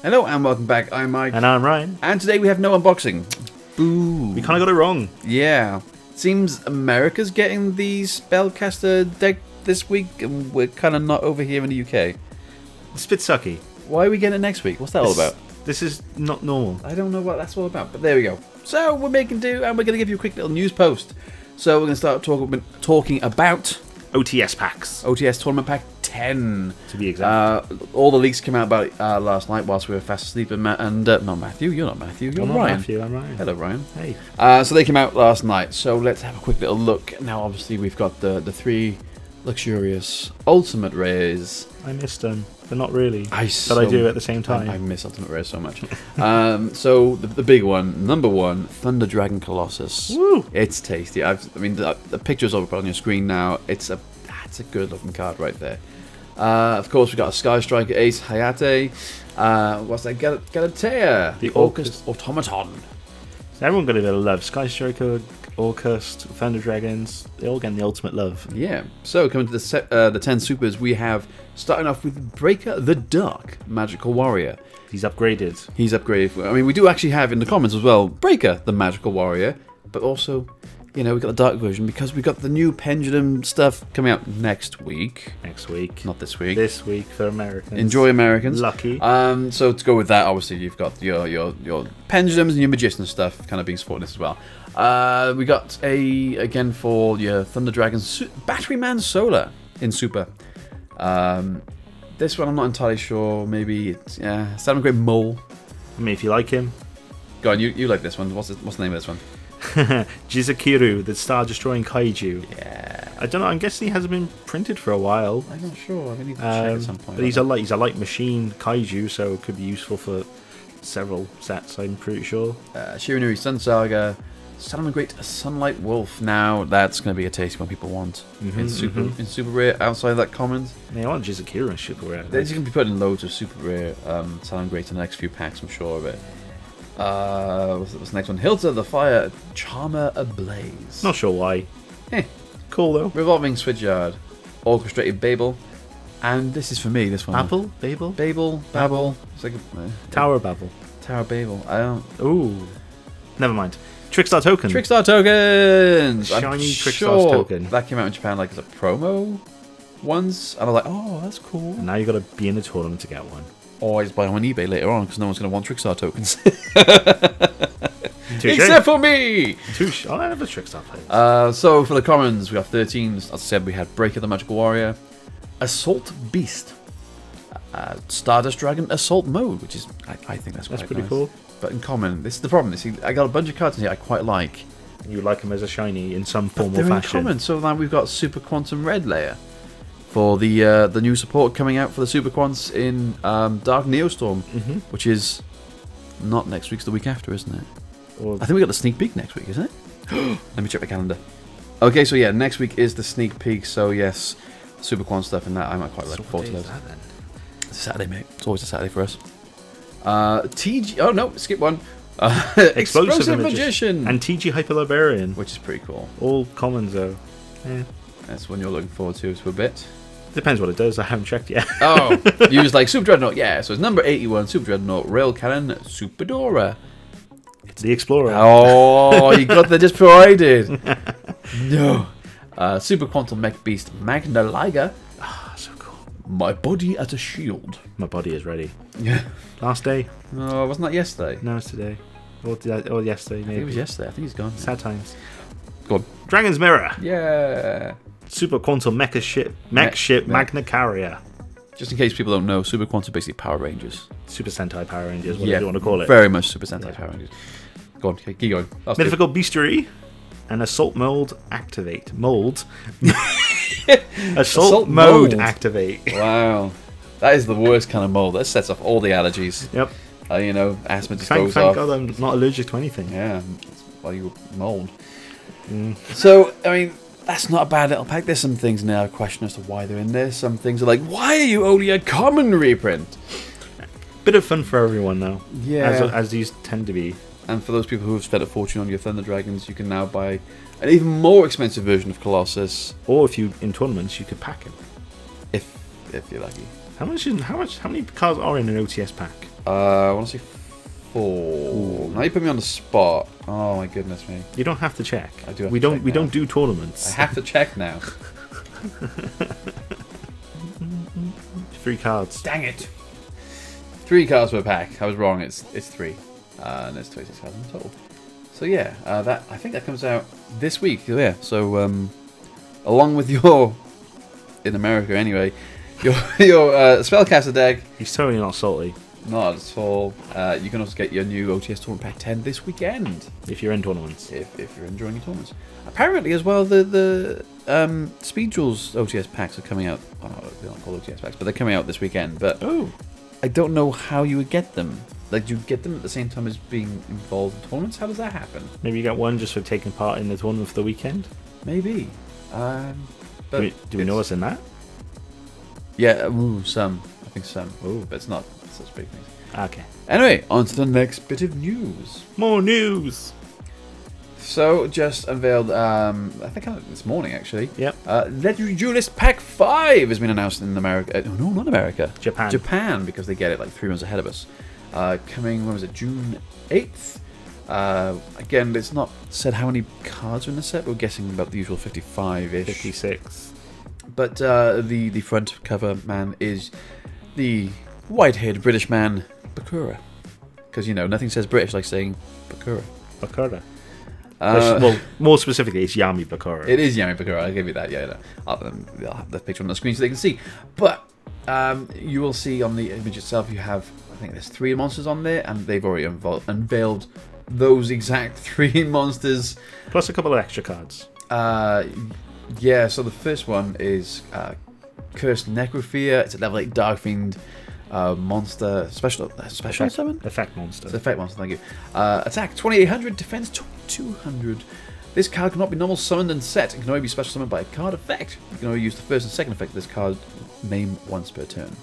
Hello and welcome back. I'm Mike. And I'm Ryan. And today we have no unboxing. Boo. We kind of got it wrong. Yeah. Seems America's getting the Spellcaster deck this week, and we're kind of not over here in the UK. It's a bit sucky. Why are we getting it next week? What's that all about? This is not normal. I don't know what that's all about, but there we go. So we're making do, and we're going to give you a quick little news post. So we're going to start talking about OTS packs. OTS Tournament Pack 10. To be exact. All the leaks came out about it last night whilst we were fast asleep. And not Matthew, you're not Matthew, you're I'm Ryan. not Matthew, I'm Ryan. Hello, Ryan. Hey. So they came out last night. So let's have a quick little look. Now, obviously, we've got the three luxurious ultimate rares. I missed them, but not really. I do at the same time. I miss ultimate rares so much. So the big one, number one, Thunder Dragon Colossus. Woo! It's tasty. I mean, the picture's all put on your screen now. It's a good looking card right there. Of course, we've got a Sky Striker Ace Hayate. What's that? Galatea, the Orcust Automaton. So everyone got a bit of love. Sky Striker, Orcust, Thunder Dragons, they all getting the ultimate love. Yeah. So coming to the 10 supers, we have starting off with Breaker the Dark Magical Warrior. He's upgraded. He's upgraded. I mean, we do actually have in the comments as well Breaker the Magical Warrior, but also, you know, we got the dark version because we got the new Pendulum stuff coming out next week. Next week. Not this week. This week for Americans. Enjoy, Americans. Lucky. So to go with that, obviously you've got your Pendulums and your Magician stuff kind of being supported as well. We got again for your Thunder Dragon Batteryman Solar in Super. This one I'm not entirely sure. Maybe it's Saturn Great Mole. I mean, if you like him. Go on, you like this one. What's the name of this one? Jizakiru, the star-destroying kaiju. Yeah. I don't know. I'm guessing he hasn't been printed for a while. I'm not sure. I need to check at some point. But he's a light machine kaiju, so it could be useful for several sets. I'm pretty sure. Shiranui Sun Saga, Saturn Great Sunlight Wolf. Now that's going to be a tasty one people want in super rare. Outside of that commons, they want Jizakiru in super rare. they're going to be putting loads of super rare Saturn Great in the next few packs. I'm sure of it. What's the next one? Hilda the Fire Charmer Ablaze. Not sure why. Cool though. Revolving Switchyard, Orchestrated Babel, and this is for me. This one. Babel. It's like Tower of Babel. Tower of Babel. I don't. Ooh. Never mind. Trickstar Token. Trickstar Tokens. Shiny Trickstar Token. That came out in Japan like as a promo once, and I was like, oh, that's cool. And now you got to be in a tournament to get one. Or I just buy them on eBay later on because no one's going to want Trickstar tokens. Except for me! I have a Trickstar player. So for the commons, we got 13. As I said, we had Breaker the Magical Warrior, Assault Beast, Stardust Dragon Assault Mode, which is, I think that's pretty nice. Cool. But in common, this is the problem. See, I got a bunch of cards in here I quite like. You like them as a shiny in some form or fashion. fashion. In common, so now we've got Super Quantum Red Layer. For the new support coming out for the Super Quants in Dark Neostorm, which is not next week, it's the week after, isn't it? I think we got the sneak peek next week, isn't it? Let me check the calendar. Okay, so yeah, next week is the sneak peek, so yes, Super Quant stuff and that, I might quite look forward to those. It's a Saturday, mate. It's always a Saturday for us. TG, oh no, skip one. Explosive Magician! And TG Hyperlibrarian. Which is pretty cool. All commons though. Yeah. That's one you're looking forward to a bit. Depends what it does, I haven't checked yet. Oh, you was like Super Dreadnought, yeah. So it's number 81, Super Dreadnought, Rail Cannon, Superdora. It's the Explorer. Oh, you got that just before I did. No. Super Quantum Mech Beast, Magna Liga. Ah, so cool. My body as a shield. My body is ready. Yeah. Last day? Oh, wasn't that yesterday? No, it's today. Or yesterday, maybe. I think it was yesterday. I think he's gone. Sad times. Go on. Dragon's Mirror. Yeah. Super Quantum Mech Ship Magna Carrier. Just in case people don't know, Super Quantum basically Power Rangers. Super Sentai Power Rangers, whatever you want to call it. Very much Super Sentai Power Rangers. Go on, keep going. Mythical Beastery and Assault Mold Activate. Mold? Assault Mode Activate. Wow. That is the worst kind of mold. That sets off all the allergies. Yep. You know, asthma just goes off. Thank God I'm not allergic to anything. Yeah, well, you mold. So, I mean, that's not a bad little pack. There's some things now question as to why they're in there. Some things are like, why are you only a common reprint? Bit of fun for everyone now. Yeah. As these tend to be. And for those people who have spent a fortune on your Thunder Dragons, you can now buy an even more expensive version of Colossus. Or if you in tournaments, you could pack him. If you're lucky. How many cards are in an OTS pack? I want to say 4. Ooh. Now you put me on the spot. Oh my goodness me. You don't have to check. I do. We don't do tournaments. I have to check now. 3 cards. Dang it. 3 cards per pack. I was wrong. It's 3. And there's 26 cards in total. So yeah, that I think that comes out this week. Yeah. So along with your, in America anyway, your spellcaster deck. He's totally not salty. Not at all. You can also get your new OTS Tournament Pack 10 this weekend. If you're in tournaments. If you're enjoying your tournaments. Apparently as well, the Speed Duels OTS packs are coming out. Oh, no, they're not called OTS packs, but they're coming out this weekend. But I don't know how you would get them. Like, do you get them at the same time as being involved in tournaments? How does that happen? Maybe you get one just for taking part in the tournament for the weekend? Maybe. But do we know what's in that? Yeah, some. I think some. But it's not such big things. Okay. Anyway, on to the next bit of news. More news! So, just unveiled, I think this morning actually. Yep. Legendary Duelist Pack 5 has been announced in America. No, not America. Japan. Japan, because they get it like 3 months ahead of us. Coming, when was it, June 8th? Again, it's not said how many cards are in the set, but we're guessing about the usual 55-ish. 56. But the front cover man is the white-haired British man, Bakura. Because, you know, nothing says British like saying Bakura. Bakura. Well, more specifically, it's Yami Bakura. It is Yami Bakura, I'll give you that, yeah. I'll have the picture on the screen so they can see. But you will see on the image itself, you have, I think there's 3 monsters on there, and they've already unveiled those exact 3 monsters. Plus a couple of extra cards. Yeah, so the first one is Cursed Necrophilia. It's a level 8 Dark Fiend monster. Special summon? Effect monster. It's effect monster, thank you. Attack 2800, defense 2200. This card cannot be normal summoned and set. It can only be special summoned by a card effect. You can only use the first and second effect of this card name once per turn.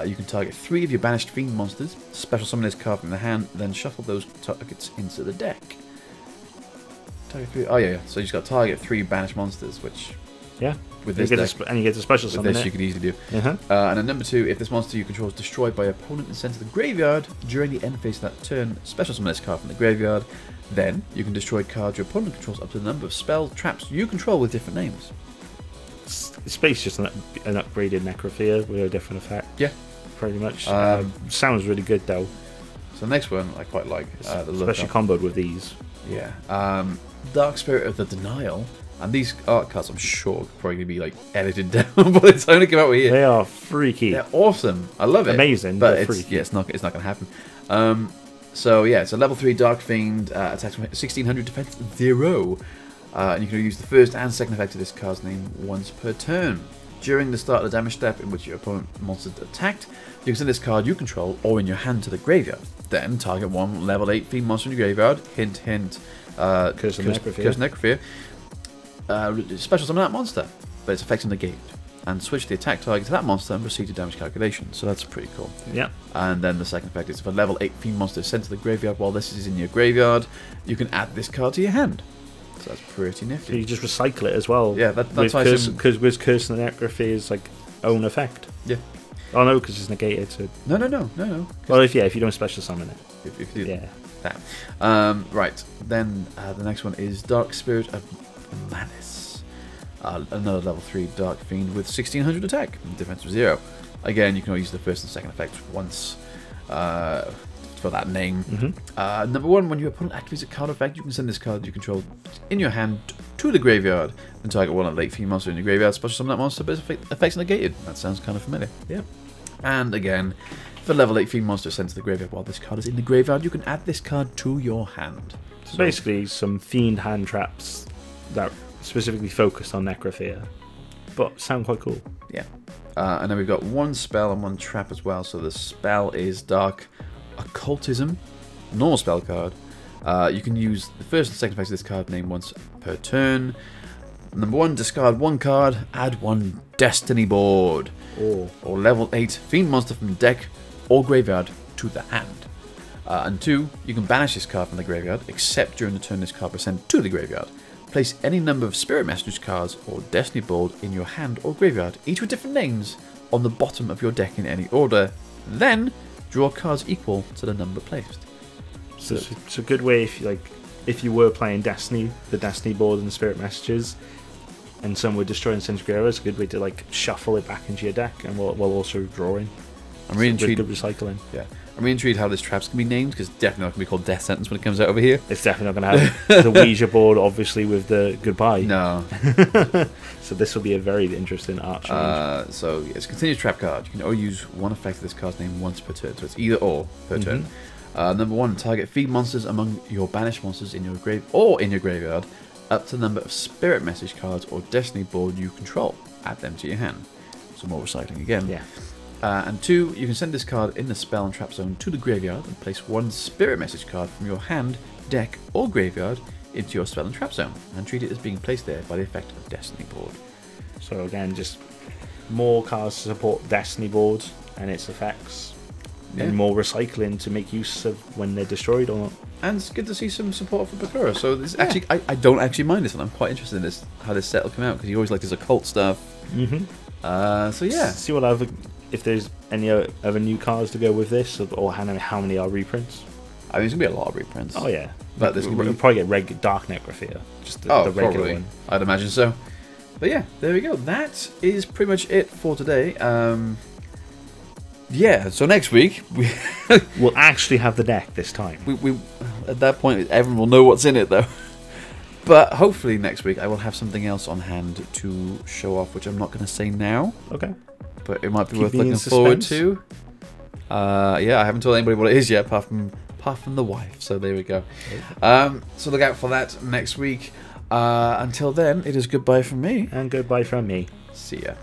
You can target 3 of your banished fiend monsters, special summon this card from the hand, then shuffle those targets into the deck. Target 3. Oh yeah. So you just got to target 3 banished monsters, which with this deck, and you get a special summon. With this, you can easily do. And then number 2, if this monster you control is destroyed by your opponent and sent to the graveyard during the end phase of that turn, special summon this card from the graveyard. Then you can destroy cards your opponent controls up to the number of spell traps you control with different names. It's basically just an upgraded Necrophilia with a different effect. Yeah, pretty much. Sounds really good though. So the next one I quite like, especially comboed with these. Yeah. Dark Spirit of the Denial. And these art cards, I'm sure, are probably going to be like edited down by the time they come out here. They are freaky. They're awesome. I love it. Amazing, but it's freaky. Yeah, it's not going to happen. So yeah, it's a level 3 Dark Fiend, attacks 1600, defense 0. And you can use the first and second effect of this card's name once per turn. During the start of the damage step in which your opponent monster attacked, you can send this card you control or in your hand to the graveyard. Then target 1 level 8 fiend monster in your graveyard. Hint, hint. Cursed Necrophilia. Special summon that monster, but its effects negated, and switch the attack target to that monster and proceed to damage calculation. So that's pretty cool. Yeah. And then the second effect is if a level 8 fiend monster is sent to the graveyard while this is in your graveyard, you can add this card to your hand. So that's pretty nifty. So you just recycle it as well. Yeah, that's why because with Cursed Necrophilia like own effect. Yeah. Oh no, because it's negated. So no. Well, if you don't special summon it. If you do that. Right. Then the next one is Dark Spirit of Malice. Another level 3 Dark Fiend with 1600 attack and defense of 0. Again, you can only use the first and second effect once for that name. Number 1, when your opponent activates a card effect, you can send this card you control in your hand to the graveyard and target 1 late fiend monster in your graveyard. Special summon that monster, but its effects negated. That sounds kind of familiar. Yeah. And again, if a level 8 fiend monster is sent to the graveyard while this card is in the graveyard, you can add this card to your hand. So basically, some fiend hand traps that specifically focused on Necrophilia, but sound quite cool. Yeah. And then we've got 1 spell and 1 trap as well. So the spell is Dark Occultism, normal spell card. You can use the first and second effects of this card name once per turn. Number 1, discard 1 card, add 1 Destiny board. Or level 8 fiend monster from the deck or graveyard to the hand. And 2, you can banish this card from the graveyard, except during the turn this card was sent to the graveyard. Place any number of Spirit Message cards or Destiny board in your hand or graveyard, each with different names, on the bottom of your deck in any order. Then draw cards equal to the number placed. So it's a good way if you were playing Destiny, the Destiny board and the Spirit Messages, and some were destroying Centrifugal, it's a good way to like shuffle it back into your deck, and while also drawing. I'm really intrigued. Good recycling. Yeah, I'm really intrigued how this trap's gonna be named, because definitely not gonna be called Death Sentence when it comes out over here. It's definitely not gonna have the YuGiOh board, obviously, with the goodbye. No. So this will be a very interesting art change. So it's a continuous trap card. You can only use one effect of this card's name once per turn, so it's either or per turn. Number 1, target feed monsters among your banished monsters in your graveyard up to the number of Spirit Message cards or Destiny board you control. Add them to your hand. So more recycling again. Yeah. And 2, you can send this card in the spell and trap zone to the graveyard and place one Spirit Message card from your hand, deck, or graveyard into your spell and trap zone, and treat it as being placed there by the effect of Destiny board. So again, just more cards to support Destiny board and its effects, and more recycling to make use of when they're destroyed or not. And it's good to see some support for Bakura. So this actually, I don't actually mind this, and I'm quite interested in this, how this set will come out, because you always like this occult stuff. So yeah. See what if there's any other new cards to go with this, or how many are reprints. I mean, there's gonna be a lot of reprints. Oh yeah, but we'll probably get Dark Necrophea, just the regular probably. one. I'd imagine so. But yeah, there we go. That is pretty much it for today. Yeah, so next week we'll actually have the deck this time. We at that point everyone will know what's in it though. But hopefully next week I will have something else on hand to show off, which I'm not going to say now. Okay. But it might be worth looking forward to. Yeah, I haven't told anybody what it is yet, apart from the wife. So there we go. So look out for that next week. Until then, it is goodbye from me. And goodbye from me. See ya.